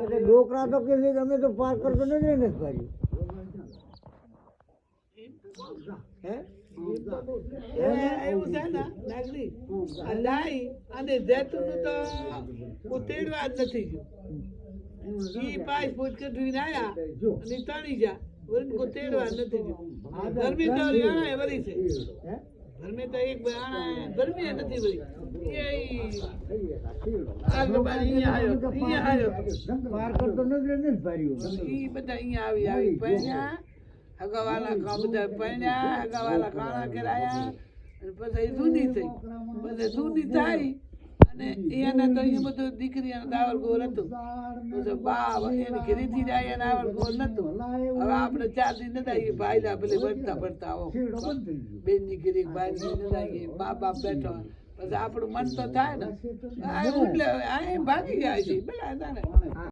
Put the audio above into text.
એટલે ડોકરા તો કે છે કે અમે તો પાર કરતો નથી ને ભાઈ હે એવું છે ને નાગરી આ લાઈ અને જૈતુન તો ઉતેડવા જ નથી ગયું ઈ પાસ પૂછ કે ધુઈને આયા અને તણી જા વળી ઉતેડવા નથી ગયું ગરમી તો આણા વળી છે ગરમી તો એક ગરમી નથી વળી પાર કરતો નથી ને ભાઈ ઈ બધા અહીંયા આવી પૈણ્યા અગાવાલા કા બધા પૈણ્યા અગાવાલા કાણા કરાયા પછી જૂની થઈ પછી જૂની થાય અને એને તો અહીંયા બધું દીકરી અને દાવર ગોર હતું પછી બા એની ઘરેથી જાય અને આવર ગોર નતું હવે આપણે 4 દિન નતા આવીએ ભાઈલા ભલે ભરતા ભરતા આવો બેનની ઘરે ભાઈની નતા આવીએ મા બાપ બેઠો પછી આપણું મન તો થાય ને આ ભાગી જાય છે પેલા હતા ને